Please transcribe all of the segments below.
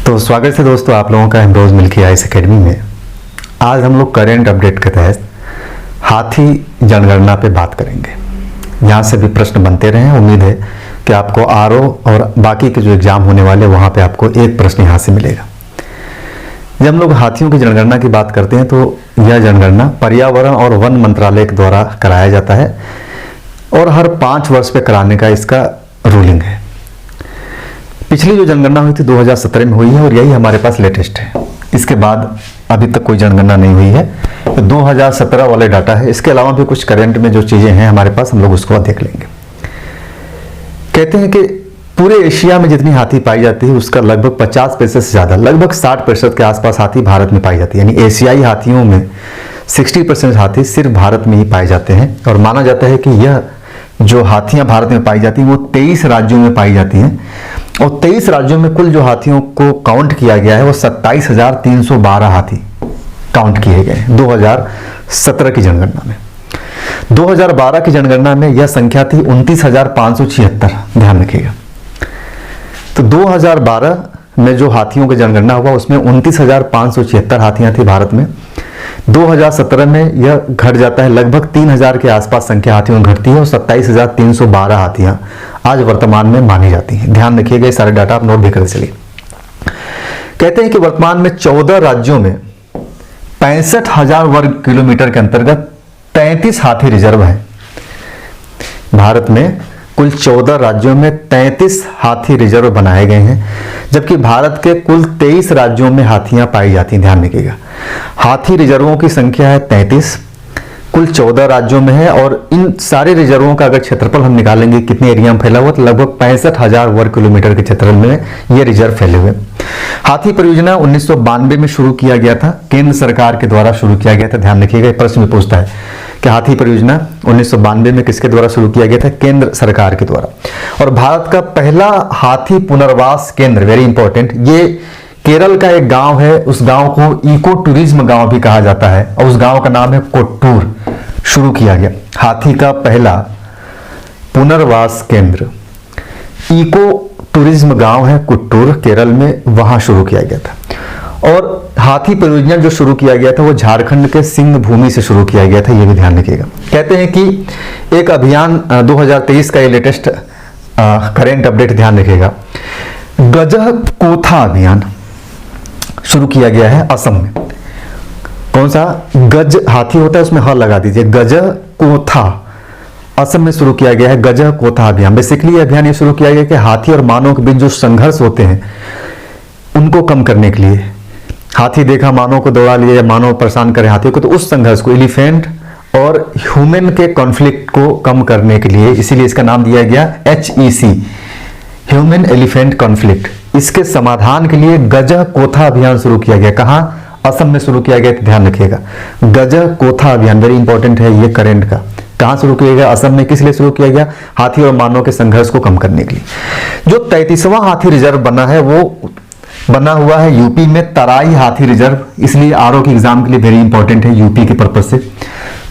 तो स्वागत है दोस्तों आप लोगों का एमरोज मिल्की आइस एकेडमी में। आज हम लोग करेंट अपडेट के तहत हाथी जनगणना पे बात करेंगे। यहाँ से भी प्रश्न बनते रहे हैं। उम्मीद है कि आपको आरओ और बाकी के जो एग्जाम होने वाले वहाँ पे आपको एक प्रश्न यहाँ से मिलेगा। जब हम लोग हाथियों की जनगणना की बात करते हैं तो यह जनगणना पर्यावरण और वन मंत्रालय के द्वारा कराया जाता है और हर 5 वर्ष पे कराने का इसका रूलिंग है। पिछली जो जनगणना हुई थी 2017 में हुई है और यही हमारे पास लेटेस्ट है। इसके बाद अभी तक कोई जनगणना नहीं हुई है। तो 2017 वाले डाटा है। इसके अलावा भी कुछ करंट में जो चीजें हैं हमारे पास, हम लोग उसको देख लेंगे। कहते हैं कि पूरे एशिया में जितनी हाथी पाई जाती है उसका लगभग 50% से ज्यादा, लगभग 60% के आसपास हाथी भारत में पाई जाती है। यानी एशियाई हाथियों में 60% हाथी सिर्फ भारत में ही पाए जाते हैं। और माना जाता है कि यह जो हाथियां भारत में पाई जाती हैं वो 23 राज्यों में पाई जाती हैं और 23 राज्यों में कुल जो हाथियों को काउंट किया गया है वो 27,312 हाथी काउंट किए गए 2017 की जनगणना में। 2012 की जनगणना में यह संख्या थी 29,576। ध्यान रखिएगा। तो 2012 में जो हाथियों की जनगणना हुआ उसमें 29,576 हाथियां थी भारत में। 2017 में यह घट जाता है, लगभग 3,000 के आसपास संख्या हाथियों में घटती है और 27,312 हाथियां आज वर्तमान में मानी जाती हैं। ध्यान रखिएगा, ये सारे डाटा आप नोट भी करते चलिए। कहते हैं कि वर्तमान में 14 राज्यों में 65,000 वर्ग किलोमीटर के अंतर्गत 33 हाथी रिजर्व है। भारत में कुल 14 राज्यों में 33 हाथी रिजर्व बनाए गए हैं, जबकि भारत के कुल 23 राज्यों में हाथियां पाई जाती हैं। ध्यान रखिएगा, हाथी रिजर्वों की संख्या है 33, कुल 14 राज्यों में है। और इन सारे रिजर्वों का अगर क्षेत्रफल हम निकालेंगे कितने एरिया में फैला हुआ, तो लगभग 65,000 वर्ग किलोमीटर के क्षेत्रफल में ये रिजर्व फैले हुए। हाथी परियोजना 1992 में शुरू किया गया था, केंद्र सरकार के द्वारा शुरू किया गया था। ध्यान रखिएगा, प्रश्न में पूछता है कि हाथी परियोजना 1992 में किसके द्वारा शुरू किया गया था? केंद्र सरकार के द्वारा। और भारत का पहला हाथी पुनर्वास केंद्र, वेरी इंपॉर्टेंट, ये केरल का एक गांव है। उस गांव को इको टूरिज्म गांव भी कहा जाता है और उस गांव का नाम है कोट्टूर। शुरू किया गया हाथी का पहला पुनर्वास केंद्र, इको टूरिज्म गांव है कोट्टूर, केरल में, वहां शुरू किया गया था। और हाथी परियोजना जो शुरू किया गया था वो झारखंड के सिंह भूमि से शुरू किया गया था, ये भी ध्यान रखिएगा। कहते हैं कि एक अभियान 2023 का ये लेटेस्ट करेंट अपडेट ध्यान रखिएगा, गजह कोथा अभियान शुरू किया गया है असम में। कौन सा? गज हाथी होता है उसमें ह लगा दीजिए, गजह कोथा, असम में शुरू किया गया है गजह कोथा अभियान। बेसिकली ये अभियान ये शुरू किया गया कि हाथी और मानव के बीच जो संघर्ष होते हैं उनको कम करने के लिए। हाथी देखा मानव को दौड़ा लिया या मानव परेशान करे हाथी को, तो उस संघर्ष को, एलिफेंट और ह्यूमन के कॉन्फ्लिक्ट को कम करने के लिए, इसीलिए इसका नाम दिया गया HEC, ह्यूमन एलिफेंट कॉन्फ्लिक्ट। इसके समाधान के लिए गजह कोथा अभियान शुरू किया गया। कहां? असम में शुरू किया गया। ध्यान रखिएगा, गजह कोथा अभियान वेरी इंपॉर्टेंट है ये करंट का। कहां शुरू किया गया? असम में। किस लिए शुरू किया गया? हाथी और मानव के संघर्ष को कम करने के लिए। जो 33वां हाथी रिजर्व बना है वो बना हुआ है यूपी में, तराई हाथी रिजर्व। इसलिए आरओ के एग्जाम के लिए वेरी इंपॉर्टेंट है यूपी के पर्पज से।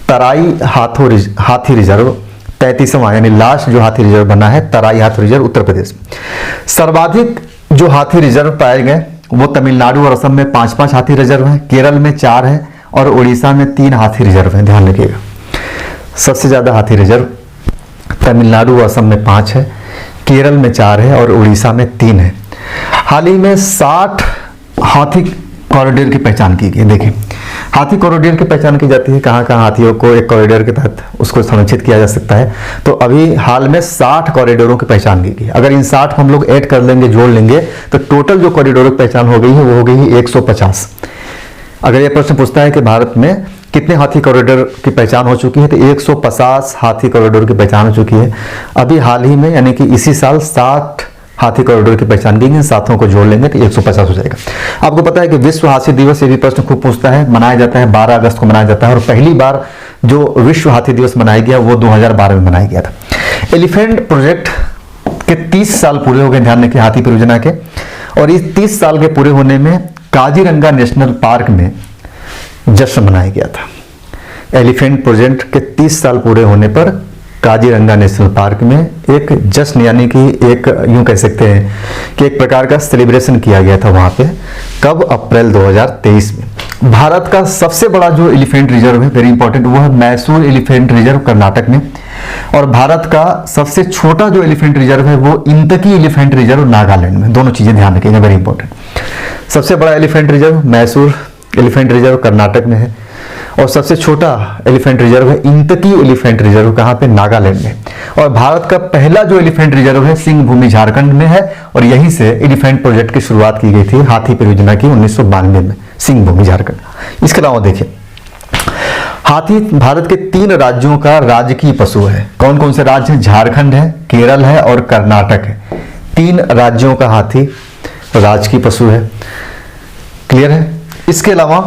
तराई हाथी रिजर्व 33वां, यानी लास्ट जो हाथी रिजर्व बना है तराई हाथी रिजर्व उत्तर प्रदेश में। सर्वाधिक जो हाथी रिजर्व पाए गए वो तमिलनाडु और असम में 5-5 हाथी रिजर्व हैं, केरल में 4 है और उड़ीसा में 3 हाथी रिजर्व हैं। ध्यान रखिएगा, सबसे ज्यादा हाथी रिजर्व तमिलनाडु और असम में 5 है, केरल में 4 है और उड़ीसा में 3 है। हाल ही में 60 हाथी कॉरिडोर की पहचान की गई। देखिए, हाथी कॉरिडोर की पहचान की जाती है, कहाँ कहाँ हाथियों को एक कॉरिडोर के तहत उसको संरक्षित किया जा सकता है। तो अभी हाल में 60 कॉरिडोरों की पहचान की गई। अगर इन 60 को हम लोग ऐड कर लेंगे, जोड़ लेंगे, तो टोटल जो कॉरिडोरों की पहचान हो गई है वो हो गई है 150। अगर यह प्रश्न पूछता है कि भारत में कितने हाथी कॉरिडोर की पहचान हो चुकी है, तो 150 हाथी कॉरिडोर की पहचान हो चुकी है। अभी हाल ही में, यानी कि इसी साल 60 हाथी कॉरिडोर की पहचान की गई। सातों को जोड़ लेंगे तो 150 हो जाएगा। आपको पता है कि विश्व हाथी दिवस, ये भी प्रश्न खूब पूछता है, मनाया जाता है 12 अगस्त को मनाया जाता है। और पहली बार जो विश्व हाथी दिवस मनाया गया वो 2012 में मनाया गया था। एलिफेंट प्रोजेक्ट के 30 साल पूरे हो गए, ध्यान रखिए, हाथी परियोजना के। और इस 30 साल के पूरे होने में काजीरंगा नेशनल पार्क में जश्न मनाया गया था। एलिफेंट प्रोजेक्ट के 30 साल पूरे होने पर काजीरंगा नेशनल पार्क में एक जश्न यानी कि एक यूं कह सकते हैं कि एक प्रकार का सेलिब्रेशन किया गया था वहां पे। कब? अप्रैल 2023 में। भारत का सबसे बड़ा जो एलिफेंट रिजर्व है, वेरी इंपॉर्टेंट, वो है मैसूर एलिफेंट रिजर्व कर्नाटक में। और भारत का सबसे छोटा जो एलिफेंट रिजर्व है वो इंतकी एलिफेंट रिजर्व नागालैंड में। दोनों चीजें ध्यान रखिएगा, वेरी इंपॉर्टेंट। सबसे बड़ा elephant reserve Mysore elephant reserve Karnataka में है, और सबसे छोटा एलिफेंट रिजर्व है इंतकी एलिफेंट रिजर्व, कहां पे? नागालैंड में। और भारत का पहला जो एलिफेंट रिजर्व है सिंह भूमि झारखंड में है, और यहीं से एलिफेंट प्रोजेक्ट की शुरुआत की गई थी हाथी परियोजना की 1992 में, सिंह भूमि झारखंड। इसके अलावा देखिए, हाथी भारत के 3 राज्यों का राजकीय पशु है। कौन कौन से राज्य हैं? झारखंड है, केरल है और कर्नाटक है। 3 राज्यों का हाथी राजकीय पशु है। क्लियर है? इसके अलावा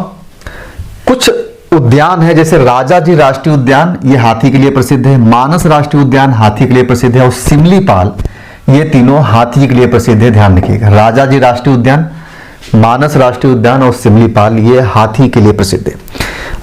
कुछ उद्यान है, जैसे राजाजी राष्ट्रीय उद्यान, ये हाथी के लिए प्रसिद्ध है। मानस राष्ट्रीय उद्यान हाथी के लिए प्रसिद्ध है, और सिमलीपाल, ये तीनों हाथी के लिए प्रसिद्ध है। ध्यान रखिएगा, राजाजी राष्ट्रीय उद्यान, मानस राष्ट्रीय उद्यान और सिमलीपाल, ये हाथी के लिए प्रसिद्ध है।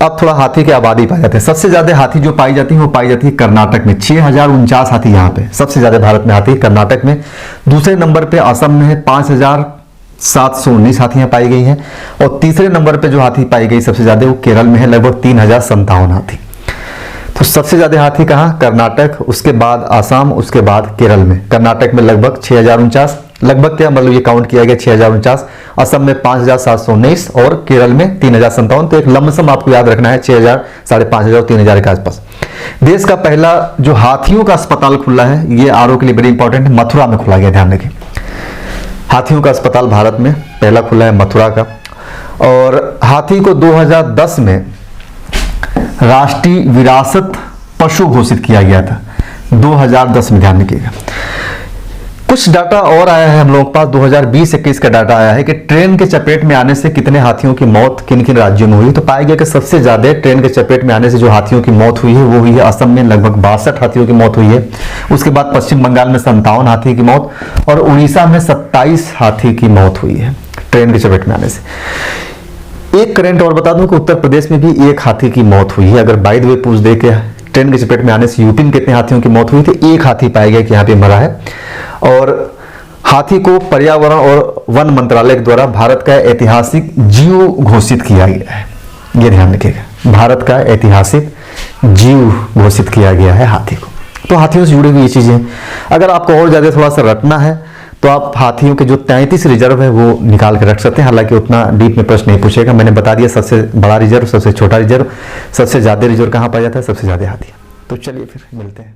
अब थोड़ा हाथी की आबादी पाई जाती है। सबसे ज्यादा हाथी जो पाई जाती है वो पाई जाती है कर्नाटक में, 6049 हाथी यहाँ पे। सबसे ज्यादा भारत में हाथी कर्नाटक में। दूसरे नंबर पे असम में है, 5719 हाथियां पाई गई हैं। और तीसरे नंबर पे जो हाथी पाई गई सबसे ज्यादा वो केरल में है, लगभग 3057 हाथी। तो सबसे ज्यादा हाथी कहाँ? कर्नाटक, उसके बाद आसाम, उसके बाद केरल में। कर्नाटक में लगभग 6049, लगभग क्या मतलब ये काउंट किया गया 6049, असम में 5719 और केरल में 3057। तो एक लमसम आपको याद रखना है 6000, 5500 और 3000 के आसपास। देश का पहला जो हाथियों का अस्पताल खुला है, ये आरओ के लिए बड़ी इंपॉर्टेंट है, मथुरा में खुला गया। ध्यान रखिए, हाथियों का अस्पताल भारत में पहला खुला है मथुरा का। और हाथी को 2010 में राष्ट्रीय विरासत पशु घोषित किया गया था, 2010 में। ध्यान रखिएगा। कुछ डाटा और आया है हम लोगों के पास, 2020-21 का डाटा आया है कि ट्रेन के चपेट में आने से कितने हाथियों की मौत किन किन राज्यों में हुई। तो पाया गया कि सबसे ज्यादा ट्रेन के चपेट में आने से जो हाथियों की मौत हुई है वो हुई है असम में, लगभग 62 हाथियों की मौत हुई है। उसके बाद पश्चिम बंगाल में 57 हाथी की मौत, और उड़ीसा में 27 हाथी की मौत हुई है ट्रेन के चपेट में आने से। एक करंट और बता दूं कि उत्तर प्रदेश में भी 1 हाथी की मौत हुई है। अगर बाय द वे पूछ दे के ट्रेन के चपेट में आने से यूपी में कितने हाथियों की मौत हुई थी, 1 हाथी पाया गया कि यहाँ पे मरा है। और हाथी को पर्यावरण और वन मंत्रालय द्वारा भारत का ऐतिहासिक जीव घोषित किया गया है। ये ध्यान रखिएगा, भारत का ऐतिहासिक जीव घोषित किया गया है हाथी को। तो हाथियों से जुड़ी हुई ये चीजें, अगर आपको और ज्यादा थोड़ा सा रटना है तो आप हाथियों के जो 33 रिजर्व है वो निकाल के रख सकते हैं। हालांकि उतना डीप में प्रश्न नहीं पूछेगा, मैंने बता दिया सबसे बड़ा रिजर्व, सबसे छोटा रिजर्व, सबसे ज्यादा रिजर्व कहाँ पाया जाता है, सबसे ज्यादा हाथी। तो चलिए फिर मिलते हैं।